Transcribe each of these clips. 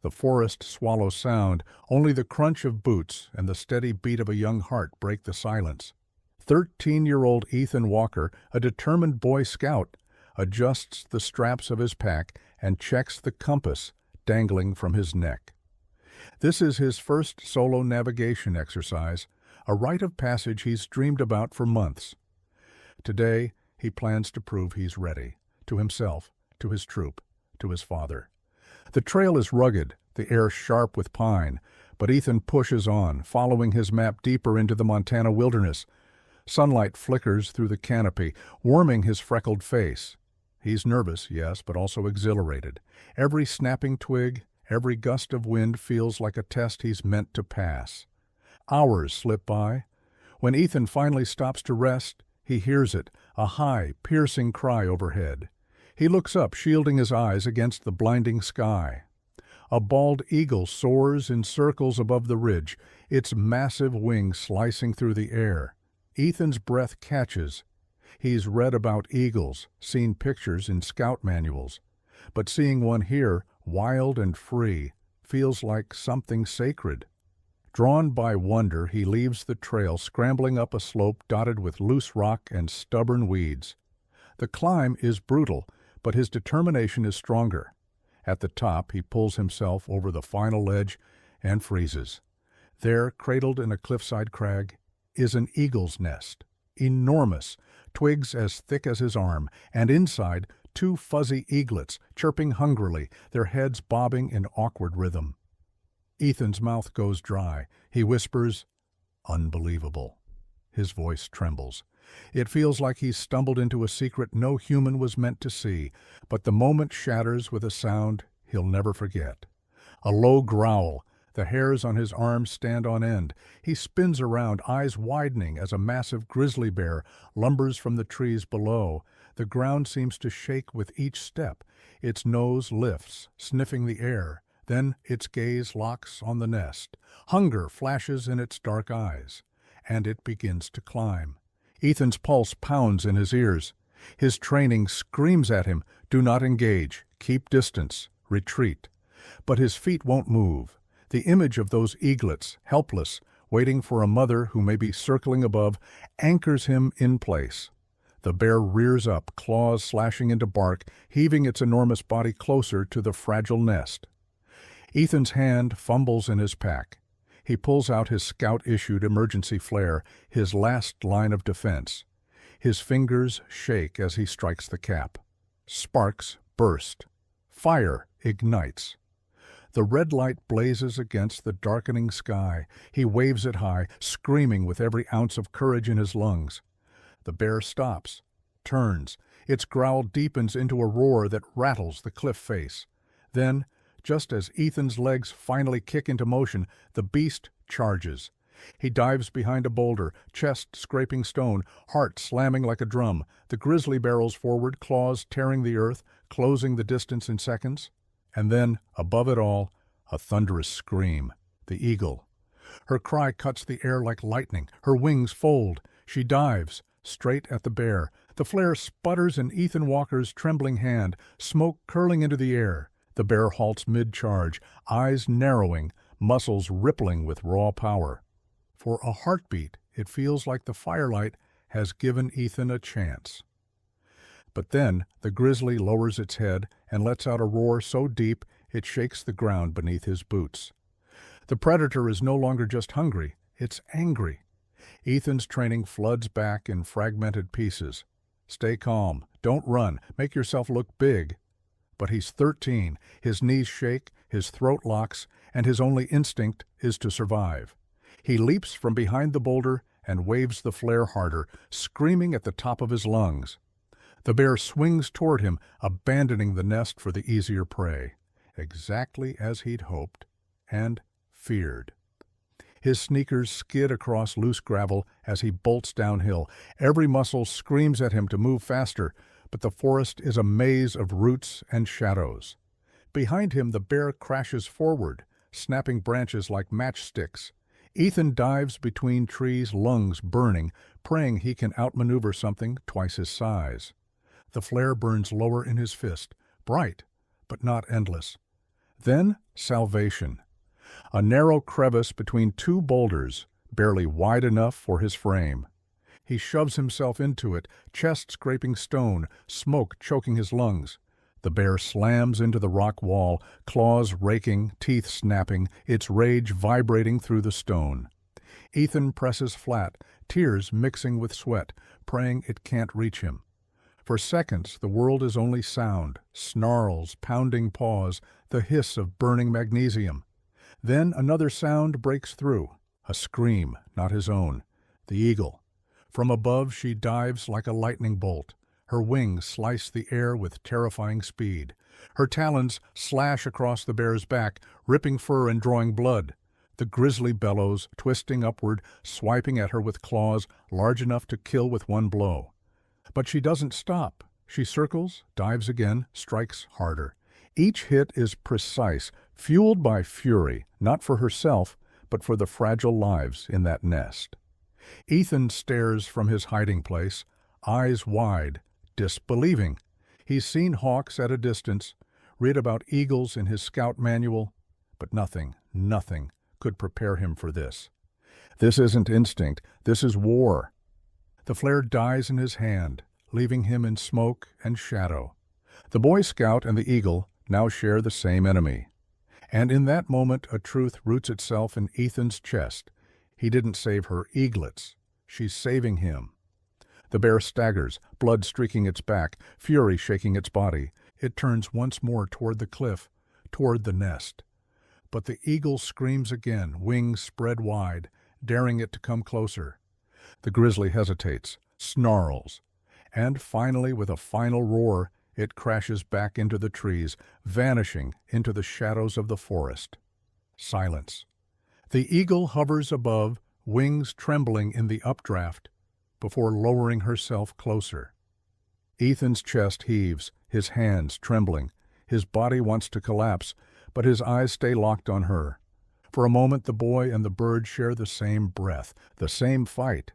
The forest swallows sound. Only the crunch of boots and the steady beat of a young heart break the silence. 13-year-old Ethan Walker, a determined Boy Scout, adjusts the straps of his pack and checks the compass dangling from his neck. This is his first solo navigation exercise, a rite of passage he's dreamed about for months. Today, he plans to prove he's ready, to himself, to his troop, to his father. The trail is rugged, the air sharp with pine, but Ethan pushes on, following his map deeper into the Montana wilderness. Sunlight flickers through the canopy, warming his freckled face. He's nervous, yes, but also exhilarated. Every snapping twig, every gust of wind feels like a test he's meant to pass. Hours slip by. When Ethan finally stops to rest, he hears it, a high, piercing cry overhead. He looks up, shielding his eyes against the blinding sky. A bald eagle soars in circles above the ridge, its massive wings slicing through the air. Ethan's breath catches. He's read about eagles, seen pictures in scout manuals. But seeing one here, wild and free, feels like something sacred. Drawn by wonder, he leaves the trail, scrambling up a slope dotted with loose rock and stubborn weeds. The climb is brutal, but his determination is stronger. At the top, he pulls himself over the final ledge and freezes. There, cradled in a cliffside crag, is an eagle's nest. Enormous, twigs as thick as his arm, and inside, 2 fuzzy eaglets, chirping hungrily, their heads bobbing in awkward rhythm. Ethan's mouth goes dry. He whispers, "Unbelievable." His voice trembles. It feels like he's stumbled into a secret no human was meant to see, but the moment shatters with a sound he'll never forget. A low growl. The hairs on his arms stand on end. He spins around, eyes widening as a massive grizzly bear lumbers from the trees below. The ground seems to shake with each step. Its nose lifts, sniffing the air. Then its gaze locks on the nest. Hunger flashes in its dark eyes, and it begins to climb. Ethan's pulse pounds in his ears. His training screams at him, "Do not engage, keep distance, retreat." But his feet won't move. The image of those eaglets, helpless, waiting for a mother who may be circling above, anchors him in place. The bear rears up, claws slashing into bark, heaving its enormous body closer to the fragile nest. Ethan's hand fumbles in his pack. He pulls out his scout-issued emergency flare, his last line of defense. His fingers shake as he strikes the cap. Sparks burst. Fire ignites. The red light blazes against the darkening sky. He waves it high, screaming with every ounce of courage in his lungs. The bear stops, turns. Its growl deepens into a roar that rattles the cliff face. Then, just as Ethan's legs finally kick into motion, the beast charges. He dives behind a boulder, chest scraping stone, heart slamming like a drum. The grizzly barrels forward, claws tearing the earth, closing the distance in seconds. And then, above it all, a thunderous scream. The eagle. Her cry cuts the air like lightning. Her wings fold. She dives, straight at the bear. The flare sputters in Ethan Walker's trembling hand, smoke curling into the air. The bear halts mid-charge, eyes narrowing, muscles rippling with raw power. For a heartbeat, it feels like the firelight has given Ethan a chance. But then the grizzly lowers its head and lets out a roar so deep it shakes the ground beneath his boots. The predator is no longer just hungry, it's angry. Ethan's training floods back in fragmented pieces. Stay calm, don't run, make yourself look big. But he's 13, his knees shake, his throat locks, and his only instinct is to survive. He leaps from behind the boulder and waves the flare harder, screaming at the top of his lungs. The bear swings toward him, abandoning the nest for the easier prey, exactly as he'd hoped and feared. His sneakers skid across loose gravel as he bolts downhill. Every muscle screams at him to move faster, but the forest is a maze of roots and shadows. Behind him, the bear crashes forward, snapping branches like matchsticks. Ethan dives between trees, lungs burning, praying he can outmaneuver something twice his size. The flare burns lower in his fist, bright, but not endless. Then salvation. A narrow crevice between two boulders, barely wide enough for his frame. He shoves himself into it, chest scraping stone, smoke choking his lungs. The bear slams into the rock wall, claws raking, teeth snapping, its rage vibrating through the stone. Ethan presses flat, tears mixing with sweat, praying it can't reach him. For seconds the world is only sound, snarls, pounding paws, the hiss of burning magnesium. Then another sound breaks through, a scream, not his own. The eagle. From above she dives like a lightning bolt. Her wings slice the air with terrifying speed. Her talons slash across the bear's back, ripping fur and drawing blood. The grizzly bellows, twisting upward, swiping at her with claws large enough to kill with one blow. But she doesn't stop. She circles, dives again, strikes harder. Each hit is precise, fueled by fury, not for herself, but for the fragile lives in that nest. Ethan stares from his hiding place, eyes wide, disbelieving. He's seen hawks at a distance, read about eagles in his scout manual, but nothing could prepare him for this. This isn't instinct, this is war. The flare dies in his hand, leaving him in smoke and shadow. The Boy Scout and the eagle now share the same enemy. And in that moment a truth roots itself in Ethan's chest. He didn't save her eaglets. She's saving him. The bear staggers, blood streaking its back, fury shaking its body. It turns once more toward the cliff, toward the nest. But the eagle screams again, wings spread wide, daring it to come closer. The grizzly hesitates, snarls, and finally, with a final roar, it crashes back into the trees, vanishing into the shadows of the forest. Silence. The eagle hovers above, wings trembling in the updraft, before lowering herself closer. Ethan's chest heaves, his hands trembling. His body wants to collapse, but his eyes stay locked on her. For a moment the boy and the bird share the same breath, the same fight,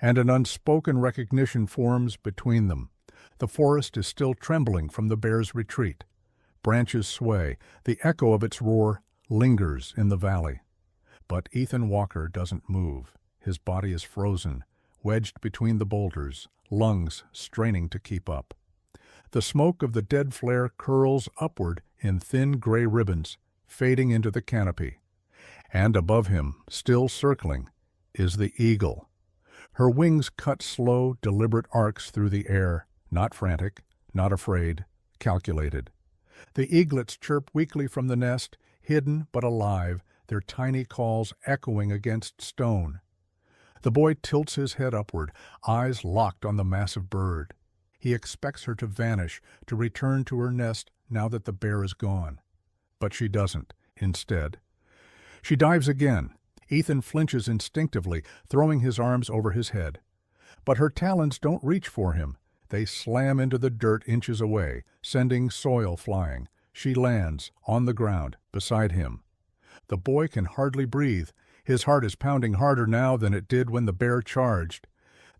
and an unspoken recognition forms between them. The forest is still trembling from the bear's retreat. Branches sway, the echo of its roar lingers in the valley. But Ethan Walker doesn't move. His body is frozen, wedged between the boulders, lungs straining to keep up. The smoke of the dead flare curls upward in thin gray ribbons, fading into the canopy. And above him, still circling, is the eagle. Her wings cut slow, deliberate arcs through the air, not frantic, not afraid, calculated. The eaglets chirp weakly from the nest, hidden but alive, their tiny calls echoing against stone. The boy tilts his head upward, eyes locked on the massive bird. He expects her to vanish, to return to her nest now that the bear is gone. But she doesn't, instead. She dives again. Ethan flinches instinctively, throwing his arms over his head. But her talons don't reach for him. They slam into the dirt inches away, sending soil flying. She lands, on the ground, beside him. The boy can hardly breathe. His heart is pounding harder now than it did when the bear charged.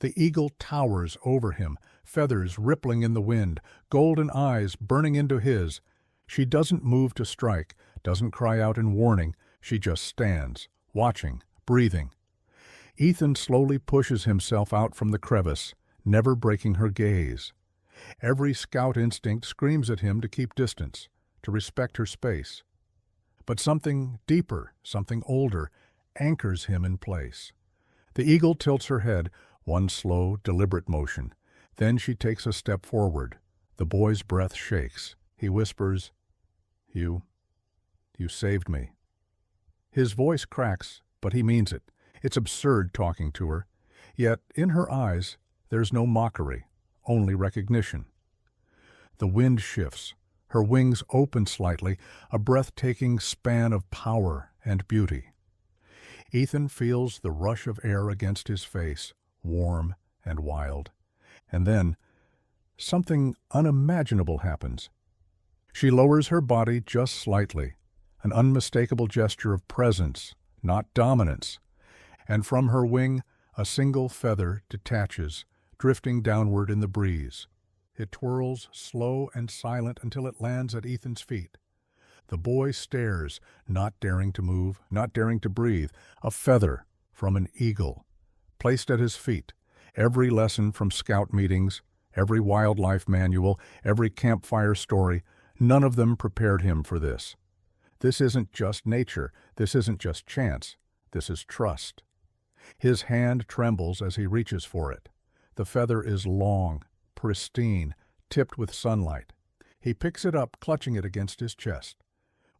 The eagle towers over him, feathers rippling in the wind, golden eyes burning into his. She doesn't move to strike, doesn't cry out in warning. She just stands, watching, breathing. Ethan slowly pushes himself out from the crevice, never breaking her gaze. Every scout instinct screams at him to keep distance, to respect her space. But something deeper, something older, anchors him in place. The eagle tilts her head, one slow, deliberate motion. Then she takes a step forward. The boy's breath shakes. He whispers, You saved me." His voice cracks, but he means it. It's absurd talking to her. Yet, in her eyes, there's no mockery, only recognition. The wind shifts. Her wings open slightly, a breathtaking span of power and beauty. Ethan feels the rush of air against his face, warm and wild. And then, something unimaginable happens. She lowers her body just slightly, an unmistakable gesture of presence, not dominance. And from her wing, a single feather detaches, drifting downward in the breeze. It twirls, slow and silent, until it lands at Ethan's feet. The boy stares, not daring to move, not daring to breathe. A feather from an eagle, placed at his feet. Every lesson from scout meetings, every wildlife manual, every campfire story, none of them prepared him for this. This isn't just nature. This isn't just chance. This is trust. His hand trembles as he reaches for it. The feather is long, pristine, tipped with sunlight. He picks it up, clutching it against his chest.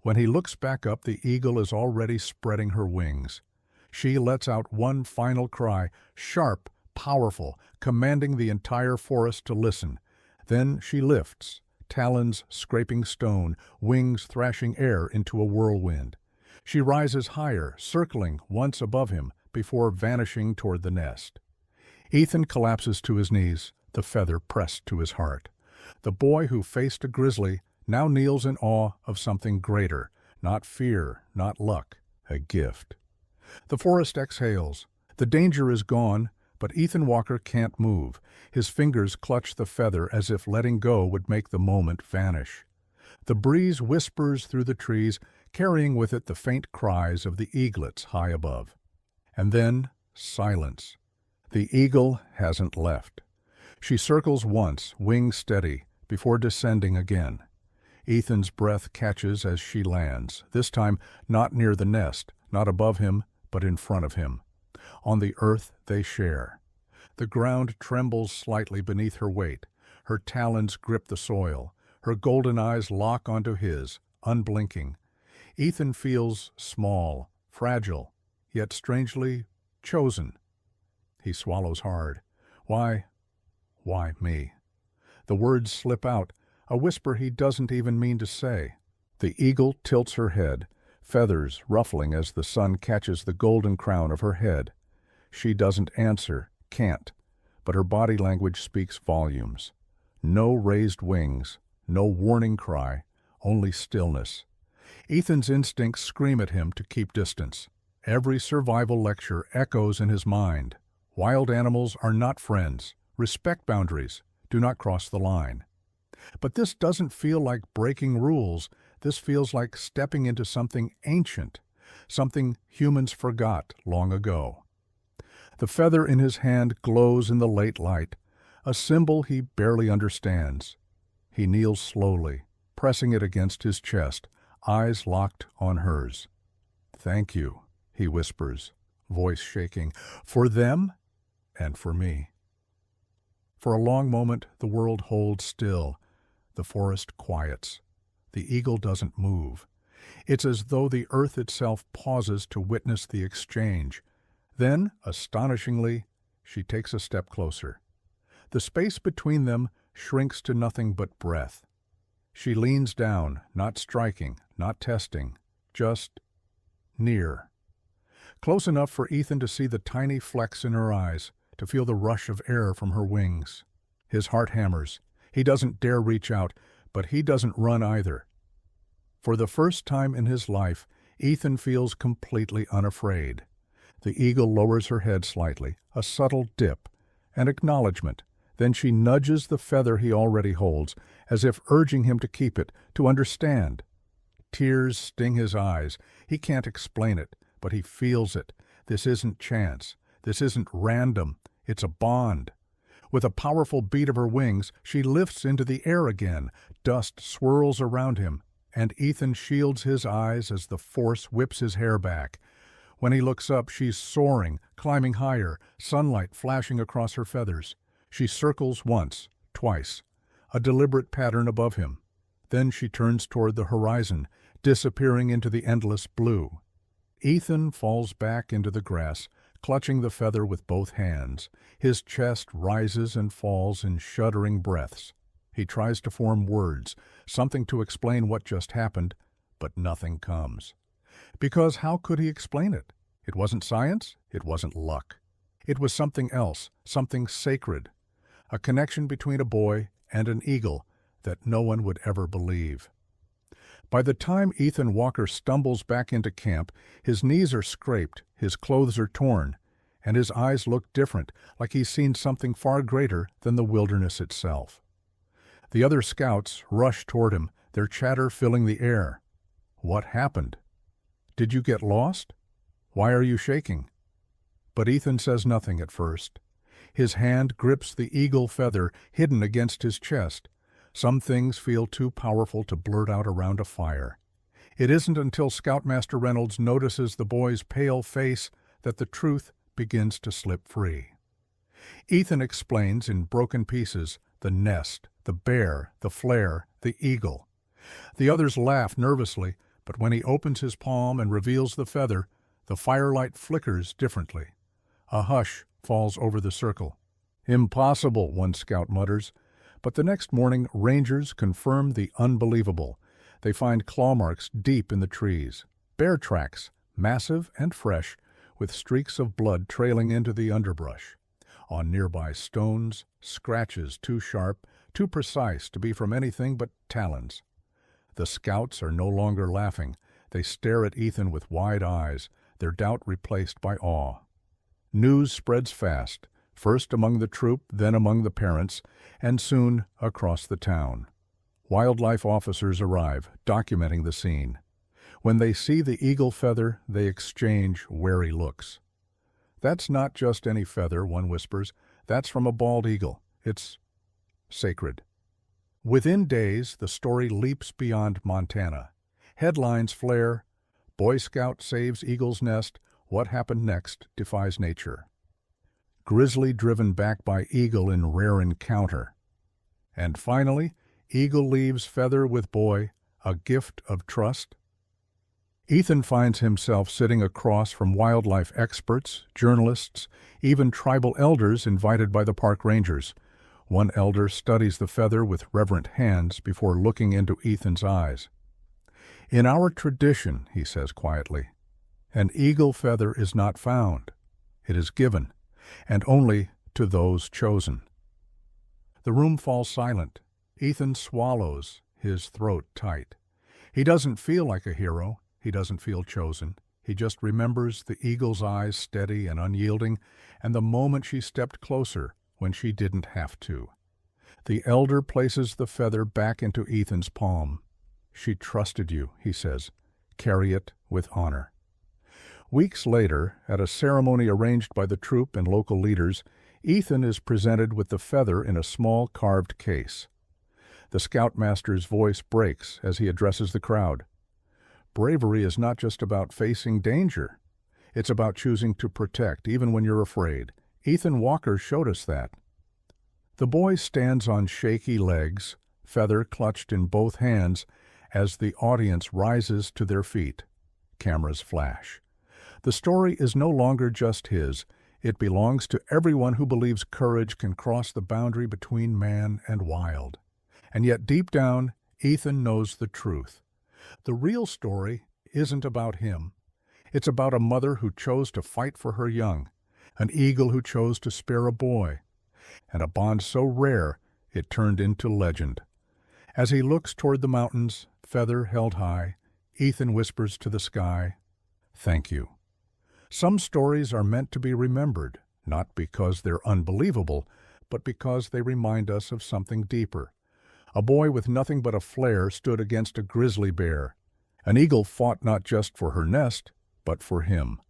When he looks back up, the eagle is already spreading her wings. She lets out one final cry, sharp, powerful, commanding the entire forest to listen. Then she lifts, talons scraping stone, wings thrashing air into a whirlwind. She rises higher, circling once above him, before vanishing toward the nest. Ethan collapses to his knees, the feather pressed to his heart. The boy who faced a grizzly now kneels in awe of something greater, not fear, not luck, a gift. The forest exhales. The danger is gone, but Ethan Walker can't move. His fingers clutch the feather as if letting go would make the moment vanish. The breeze whispers through the trees, carrying with it the faint cries of the eaglets high above. And then silence. The eagle hasn't left. She circles once, wings steady, before descending again. Ethan's breath catches as she lands, this time not near the nest, not above him, but in front of him. On the earth they share. The ground trembles slightly beneath her weight. Her talons grip the soil. Her golden eyes lock onto his, unblinking. Ethan feels small, fragile, yet strangely chosen. He swallows hard. Why me? The words slip out, a whisper he doesn't even mean to say. The eagle tilts her head, feathers ruffling as the sun catches the golden crown of her head. She doesn't answer, can't, but her body language speaks volumes. No raised wings, no warning cry, only stillness. Ethan's instincts scream at him to keep distance. Every survival lecture echoes in his mind. Wild animals are not friends. Respect boundaries. Do not cross the line. But this doesn't feel like breaking rules. This feels like stepping into something ancient, something humans forgot long ago. The feather in his hand glows in the late light, a symbol he barely understands. He kneels slowly, pressing it against his chest, eyes locked on hers. "Thank you," he whispers, voice shaking, "for them and for me." For a long moment the world holds still. The forest quiets. The eagle doesn't move. It's as though the earth itself pauses to witness the exchange. Then, astonishingly, she takes a step closer. The space between them shrinks to nothing but breath. She leans down, not striking, not testing, just near. Close enough for Ethan to see the tiny flecks in her eyes, to feel the rush of air from her wings. His heart hammers. He doesn't dare reach out, but he doesn't run either. For the first time in his life, Ethan feels completely unafraid. The eagle lowers her head slightly, a subtle dip, an acknowledgement. Then she nudges the feather he already holds, as if urging him to keep it, to understand. Tears sting his eyes. He can't explain it, but he feels it. This isn't chance. This isn't random. It's a bond. With a powerful beat of her wings, she lifts into the air again. Dust swirls around him, and Ethan shields his eyes as the force whips his hair back. When he looks up, she's soaring, climbing higher, sunlight flashing across her feathers. She circles once, twice, a deliberate pattern above him. Then she turns toward the horizon, disappearing into the endless blue. Ethan falls back into the grass, clutching the feather with both hands. His chest rises and falls in shuddering breaths. He tries to form words, something to explain what just happened, but nothing comes. Because how could he explain it? It wasn't science, it wasn't luck. It was something else, something sacred. A connection between a boy and an eagle that no one would ever believe. By the time Ethan Walker stumbles back into camp, his knees are scraped, his clothes are torn, and his eyes look different, like he's seen something far greater than the wilderness itself. The other scouts rush toward him, their chatter filling the air. What happened? Did you get lost? Why are you shaking? But Ethan says nothing at first. His hand grips the eagle feather hidden against his chest. Some things feel too powerful to blurt out around a fire. It isn't until Scoutmaster Reynolds notices the boy's pale face that the truth begins to slip free. Ethan explains in broken pieces the nest, the bear, the flare, the eagle. The others laugh nervously, but when he opens his palm and reveals the feather, the firelight flickers differently. A hush falls over the circle. "Impossible," one scout mutters. But the next morning, rangers confirm the unbelievable. They find claw marks deep in the trees. Bear tracks, massive and fresh, with streaks of blood trailing into the underbrush. On nearby stones, scratches too sharp, too precise to be from anything but talons. The scouts are no longer laughing. They stare at Ethan with wide eyes, their doubt replaced by awe. News spreads fast, first among the troop, then among the parents, and soon across the town. Wildlife officers arrive, documenting the scene. When they see the eagle feather, they exchange wary looks. "That's not just any feather," one whispers. "That's from a bald eagle. It's sacred." Within days, the story leaps beyond Montana. Headlines flare, "Boy Scout saves eagle's nest. What happened next defies nature." Grizzly driven back by eagle in rare encounter. And finally, eagle leaves feather with boy, a gift of trust. Ethan finds himself sitting across from wildlife experts, journalists, even tribal elders invited by the park rangers. One elder studies the feather with reverent hands before looking into Ethan's eyes. "In our tradition," he says quietly, "an eagle feather is not found. It is given, and only to those chosen." The room falls silent. Ethan swallows, his throat tight. He doesn't feel like a hero. He doesn't feel chosen. He just remembers the eagle's eyes steady and unyielding, and the moment she stepped closer when she didn't have to. The elder places the feather back into Ethan's palm. "She trusted you," he says. "Carry it with honor." Weeks later, at a ceremony arranged by the troop and local leaders, Ethan is presented with the feather in a small carved case. The scoutmaster's voice breaks as he addresses the crowd. Bravery is not just about facing danger. It's about choosing to protect, even when you're afraid. Ethan Walker showed us that. The boy stands on shaky legs, feather clutched in both hands, as the audience rises to their feet. Cameras flash. The story is no longer just his. It belongs to everyone who believes courage can cross the boundary between man and wild. And yet deep down, Ethan knows the truth. The real story isn't about him. It's about a mother who chose to fight for her young, an eagle who chose to spare a boy, and a bond so rare it turned into legend. As he looks toward the mountains, feather held high, Ethan whispers to the sky, "Thank you." Some stories are meant to be remembered, not because they're unbelievable, but because they remind us of something deeper. A boy with nothing but a flare stood against a grizzly bear. An eagle fought not just for her nest, but for him.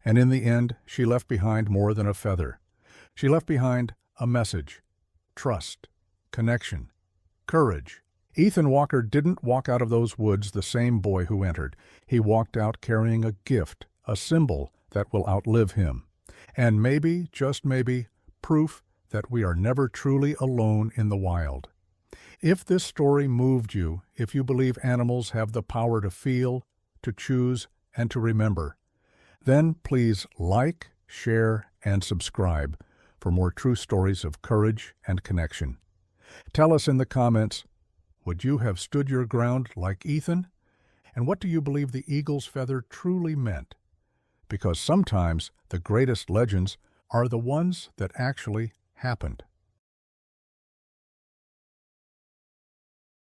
And in the end, she left behind more than a feather. She left behind a message: trust, connection, courage. Ethan Walker didn't walk out of those woods the same boy who entered. He walked out carrying a gift, a symbol that will outlive him. And maybe, just maybe, proof that we are never truly alone in the wild. If this story moved you, if you believe animals have the power to feel, to choose, and to remember, then please like, share, and subscribe for more true stories of courage and connection. Tell us in the comments, would you have stood your ground like Ethan? And what do you believe the eagle's feather truly meant? Because sometimes the greatest legends are the ones that actually happened.